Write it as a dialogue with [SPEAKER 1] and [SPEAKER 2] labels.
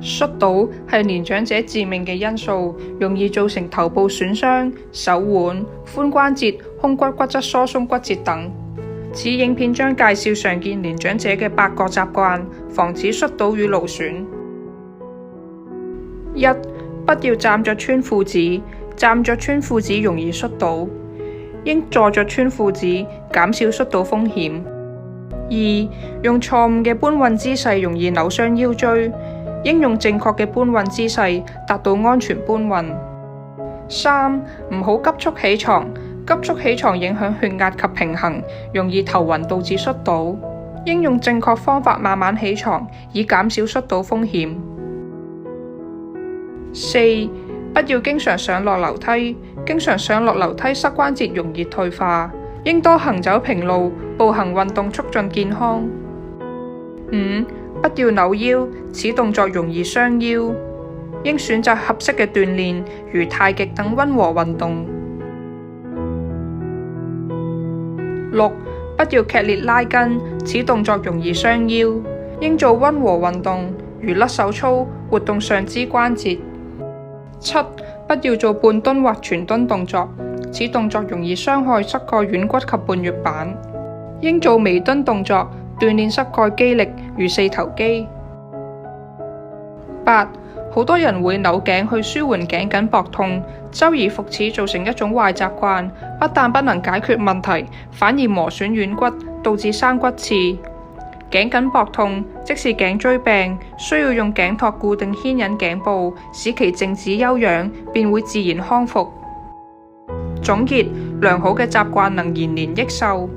[SPEAKER 1] 摔倒係年長者致命嘅因素，容易造成頭部損傷、手腕、髖關節、胸骨骨質疏鬆骨折等。此影片將介紹常見年長者嘅8個習慣，防止摔倒與勞損。1. 不要站着穿褲子，站着穿褲子容易摔倒，應坐着穿褲子，減少摔倒風險。2. 用錯誤嘅搬運姿勢容易扭傷腰椎，應用正確嘅搬運姿勢，達到安全搬運。3. 唔好急速起床，急速起床影響血壓及平衡，容易頭暈導致摔倒，應用正確方法慢慢起床，以減少摔倒風險。4. 不要經常上落樓梯，經常上落樓梯膝關節容易退化，應多行走平路，步行運動促進健康。5. 不要扭腰，此動作容易傷腰，應選擇合適嘅鍛煉，如太極等溫和運動。6. 不要劇烈拉筋，此動作容易傷腰，應做溫和運動，如甩手操，活動上肢關節。7. 不要做半蹲或全蹲動作，此動作容易傷害膝蓋軟骨及半月板，應做微蹲動作，鍛煉膝蓋肌力，如四頭肌。8. 好多人會扭頸去舒緩頸緊膊痛，周而復始造成一種壞習慣，不但不能解決問題，反而磨損軟骨，導致生骨刺。頸緊膊痛即是頸椎病，需要用頸托固定牽引頸部，使其靜止休養，便會自然康復。總結，良好嘅習慣能延年益壽。